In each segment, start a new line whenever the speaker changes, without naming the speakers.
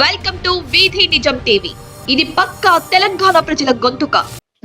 Welcome to వీధి నిజం TV. ఇది పక్కా తెలంగాణ ప్రజల గొంతుక.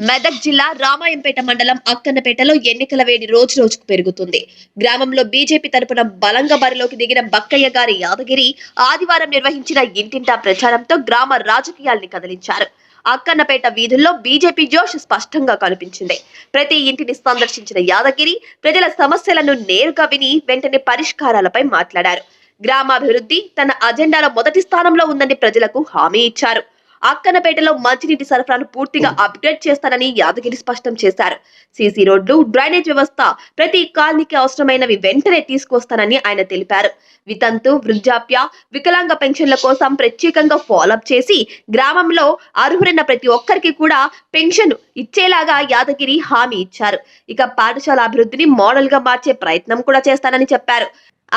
మెదక్ జిల్లా రామాయంపేట మండలం అక్కన్నపేటలో ఎన్నికల వేడి రోజు రోజుకు పెరుగుతుంది. గ్రామంలో బీజేపీ తరపున బలంగా బరిలోకి దిగిన బక్కయ్య గారి యాదగిరి ఆదివారం నిర్వహించిన ఇంటింటా ప్రచారంతో గ్రామ రాజకీయాల్ని కదిలించారు. అక్కన్నపేట వీధుల్లో బీజేపీ జోష్ స్పష్టంగా కనిపించింది. ప్రతి ఇంటిని సందర్శించిన యాదగిరి ప్రజల సమస్యలను నేరుగా విని వెంటనే పరిష్కారాలపై మాట్లాడారు. గ్రామాభివృద్ధి తన అజెండాలో మొదటి స్థానంలో ఉందని ప్రజలకు హామీ ఇచ్చారు. అక్కన్నపేటలో మంచినీటి సరఫరాను పూర్తిగా అప్గ్రేడ్ చేస్తానని యాదగిరి స్పష్టం చేశారు. సీసీ రోడ్లు, డ్రైనేజ్ వ్యవస్థ, ప్రతి కాలనీకి అవసరమైనవి వెంటనే తీసుకొస్తానని ఆయన తెలిపారు. వితంతు, వృద్ధాప్య, వికలాంగ పెన్షన్ల కోసం ప్రత్యేకంగా ఫాలోఅప్ చేసి గ్రామంలో అర్హులైన ప్రతి ఒక్కరికి కూడా పెన్షన్ ఇచ్చేలాగా యాదగిరి హామీ ఇచ్చారు. ఇక పాఠశాల అభివృద్ధిని మోడల్ గా మార్చే ప్రయత్నం కూడా చేస్తానని చెప్పారు.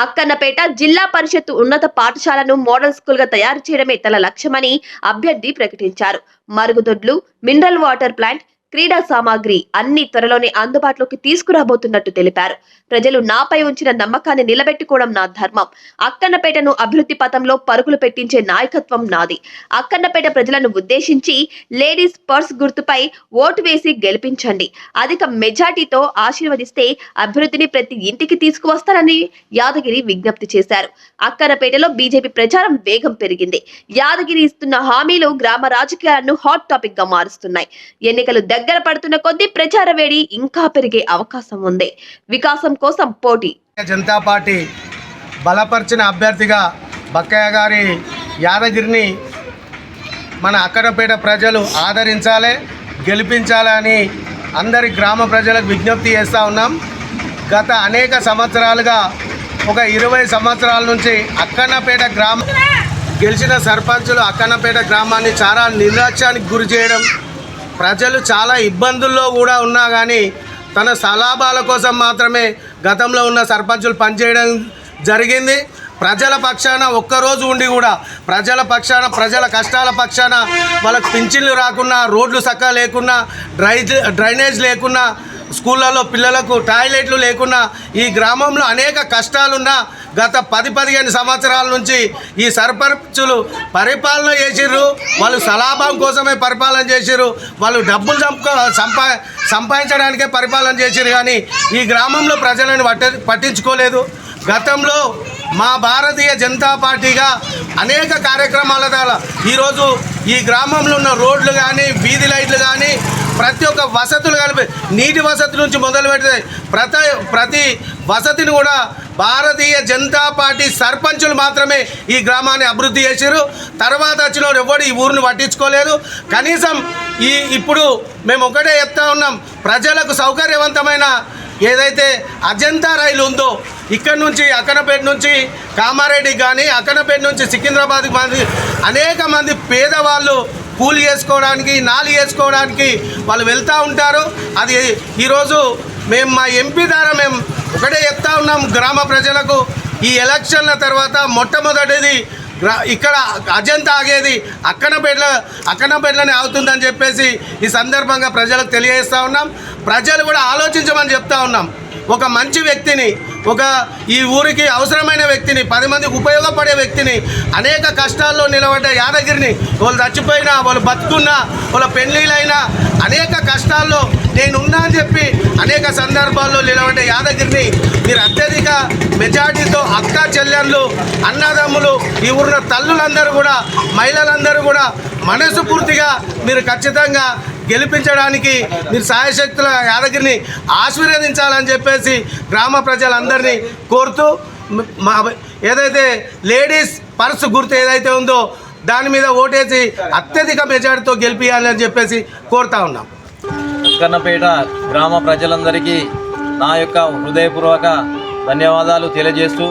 అక్కన్నపేట జిల్లా పరిషత్ ఉన్నత పాఠశాలను మోడల్ స్కూల్ గా తయారు చేయడమే తన లక్ష్యమని అభ్యర్థి ప్రకటించారు. మరుగుదొడ్లు, మినరల్ వాటర్ ప్లాంట్, క్రీడా సామాగ్రి అన్ని త్వరలోనే అందుబాటులోకి తీసుకురాబోతున్నట్టు తెలిపారు. ప్రజలు నాపై ఉంచిన నమ్మకాన్ని నిలబెట్టుకోవడం నా ధర్మం. అక్కన్నపేటను అభివృద్ధి పథంలో పరుగులు పెట్టించే నాయకత్వం నాది. అక్కన్నపేట ప్రజలను ఉద్దేశించి లేడీస్ పర్స్ గుర్తుపై ఓటు వేసి గెలిపించండి. అధిక మెజార్టీతో ఆశీర్వదిస్తే అభివృద్ధిని ప్రతి ఇంటికి తీసుకువస్తానని యాదగిరి విజ్ఞప్తి చేశారు. అక్కన్నపేటలో బీజేపీ ప్రచారం వేగం పెరిగింది. యాదగిరి ఇస్తున్న హామీలు గ్రామ రాజకీయాలను హాట్ టాపిక్ గా మారుస్తున్నాయి. ఎన్నికలు దగ్గర పడుతున్న కొద్దీ ప్రచార వేడి ఇంకా పెరిగే అవకాశం ఉంది. వికాసం కోసం పోటీ.
జనతా పార్టీ బలపరిచిన అభ్యర్థిగా బక్కయ్య గారి యాదగిరిని మన అక్కన్నపేట ప్రజలు ఆదరించాలి, గెలిపించాలని అందరి గ్రామ ప్రజలకు విజ్ఞప్తి చేస్తూ ఉన్నాం. గత అనేక సంవత్సరాలుగా ఒక 20 సంవత్సరాల నుంచి అక్కన్నపేట గ్రామం గెలిచిన సర్పంచులు అక్కన్నపేట గ్రామాన్ని చాలా నిర్లక్ష్యానికి గురి చేయడం, ప్రజలు చాలా ఇబ్బందుల్లో కూడా ఉన్నా కానీ తన సలాభాల కోసం మాత్రమే గతంలో ఉన్న సర్పంచులు పనిచేయడం జరిగింది. ప్రజల పక్షాన ఒక్కరోజు ఉండి కూడా ప్రజల కష్టాల పక్షాన వాళ్ళకు పింఛన్లు రాకున్నా, రోడ్లు చక్కగా లేకున్నా, డ్రైనేజ్ లేకున్నా, స్కూళ్ళలో పిల్లలకు టాయిలెట్లు లేకున్నా, ఈ గ్రామంలో అనేక కష్టాలున్నా గత 10-15 సంవత్సరాల నుంచి ఈ సర్పంచులు పరిపాలన చేసిర్రు. వాళ్ళు సలాభం కోసమే పరిపాలన చేసిర్రు, వాళ్ళు డబ్బులు సంపాదించడానికే పరిపాలన చేసిర్రు. కానీ ఈ గ్రామంలో ప్రజలను పట్టించుకోలేదు. గతంలో మా భారతీయ జనతా పార్టీగా అనేక కార్యక్రమాల ద్వారా ఈరోజు ఈ గ్రామంలో ఉన్న రోడ్లు కానీ, వీధి లైట్లు కానీ, ప్రతి ఒక్క వసతులు కలిపి నీటి వసతి నుంచి మొదలు పెడితే ప్రతి వసతిని కూడా భారతీయ జనతా పార్టీ సర్పంచులు మాత్రమే ఈ గ్రామాన్ని అభివృద్ధి చేశారు. తర్వాత వచ్చిన ఎవరు ఈ ఊరిని పట్టించుకోలేదు. కనీసం ఇప్పుడు మేము ఒకటే చెప్తా ఉన్నాం, ప్రజలకు సౌకర్యవంతమైన ఏదైతే అజంతా రైలు ఉందో ఇక్కడ నుంచి అక్కన్నపేట నుంచి కామారెడ్డి కానీ, అక్కన్నపేట నుంచి సికింద్రాబాద్కి అనేక మంది పేదవాళ్ళు కూలి చేసుకోవడానికి, నాలి చేసుకోవడానికి వాళ్ళు వెళ్తూ ఉంటారు. అది ఈరోజు మేము మా ఎంపీ ద్వారా మేము ఒకటే చెప్తా ఉన్నాం గ్రామ ప్రజలకు, ఈ ఎలక్షన్ల తర్వాత మొట్టమొదటిది ఇక్కడ అజంతా ఆగేది అక్కన్నపేటలోనే అవుతుందని చెప్పేసి ఈ సందర్భంగా ప్రజలకు తెలియజేస్తూ ఉన్నాం. ప్రజలు కూడా ఆలోచించమని చెప్తా ఉన్నాం. ఒక మంచి వ్యక్తిని, ఈ ఊరికి అవసరమైన వ్యక్తిని, 10 మందికి ఉపయోగపడే వ్యక్తిని, అనేక కష్టాల్లో నిలబడ్డ యాదగిరిని, వాళ్ళు చచ్చిపోయినా, వాళ్ళు బతుకున్నా, వాళ్ళ పెళ్ళిళ్ళైనా అనేక కష్టాల్లో నేనున్నా అని చెప్పి అనేక సందర్భాల్లో నిలబడ్డ యాదగిరిని మీరు అత్యధిక మెజార్టీతో అక్క చెల్లెళ్ళు, అన్నదమ్ములు, ఈ ఊరిన తల్లులందరూ కూడా, మహిళలందరూ కూడా మనస్ఫూర్తిగా మీరు ఖచ్చితంగా గెలిపించడానికి మీరు సాయశక్తుల యాదగిరిని ఆశీర్వదించాలని చెప్పేసి గ్రామ ప్రజలందరినీ కోరుతూ, ఏదైతే లేడీస్ పర్స్ గుర్తు ఏదైతే ఉందో దాని మీద ఓటేసి అత్యధిక మెజార్టీతో గెలిపించాలని చెప్పేసి కోరుతా ఉన్నాం.
అక్కన్నపేట గ్రామ ప్రజలందరికీ నా యొక్క హృదయపూర్వక ధన్యవాదాలు తెలియజేస్తూ,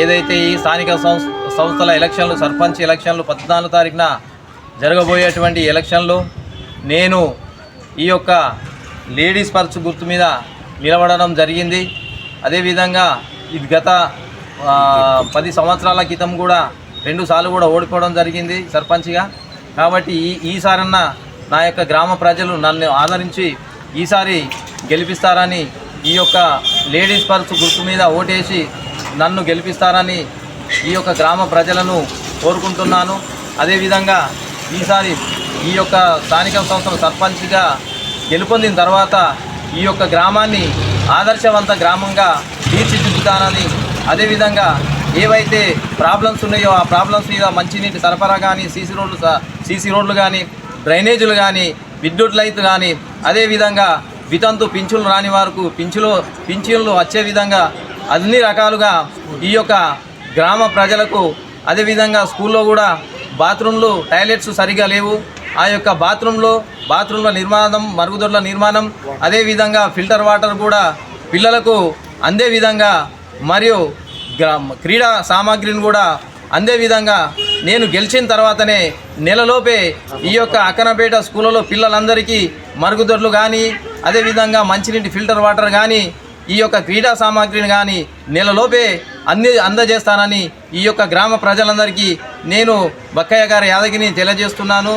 ఏదైతే ఈ స్థానిక సంస్థల ఎలక్షన్లు, సర్పంచ్ ఎలక్షన్లు 14 తారీఖున జరగబోయేటువంటి ఎలక్షన్లు నేను ఈ యొక్క లేడీస్ పర్స్ గుర్తు మీద నిలబడడం జరిగింది. అదేవిధంగా ఇది గత 10 సంవత్సరాల క్రితం కూడా 2 సార్లు కూడా ఓడిపోవడం జరిగింది సర్పంచ్గా. కాబట్టి ఈసారన్నా నా యొక్క గ్రామ ప్రజలు నన్ను ఆదరించి ఈసారి గెలిపిస్తారని, ఈ యొక్క లేడీస్ పర్స్ గుర్తు మీద ఓటేసి నన్ను గెలిపిస్తారని ఈ యొక్క గ్రామ ప్రజలను కోరుకుంటున్నాను. అదేవిధంగా ఈసారి ఈ యొక్క స్థానిక సంస్థల సర్పంచ్గా గెలుపొందిన తర్వాత ఈ యొక్క గ్రామాన్ని ఆదర్శవంత గ్రామంగా తీర్చిదిద్దుతానని, అదేవిధంగా ఏవైతే ప్రాబ్లమ్స్ ఉన్నాయో ఆ ప్రాబ్లమ్స్ మీద మంచినీటి సరఫరా కానీ, సీసీ రోడ్లు కానీ, డ్రైనేజీలు కానీ, విద్యుత్ లైట్లు కానీ, అదేవిధంగా వితంతు పింఛన్లు రాని వారికి పింఛన్లు వచ్చే విధంగా అన్ని రకాలుగా ఈ యొక్క గ్రామ ప్రజలకు, అదేవిధంగా స్కూల్లో కూడా బాత్రూంలు టాయిలెట్స్ సరిగా లేవు, ఆ యొక్క బాత్రూంల నిర్మాణం, మరుగుదొడ్ల నిర్మాణం, అదేవిధంగా ఫిల్టర్ వాటర్ కూడా పిల్లలకు అందే విధంగా మరియు క్రీడా సామాగ్రిని కూడా అందే విధంగా నేను గెలిచిన తర్వాతనే నెలలోపే ఈ యొక్క అక్కనపేట స్కూళ్ళలో పిల్లలందరికీ మరుగుదొడ్లు కానీ, అదేవిధంగా మంచినీటి ఫిల్టర్ వాటర్ కానీ, ఈ యొక్క క్రీడా సామాగ్రిని కానీ నెలలోపే అందజేస్తానని ఈ యొక్క గ్రామ ప్రజలందరికీ నేను బక్కయ్య గారి యాదగిరిని తెలియజేస్తున్నాను.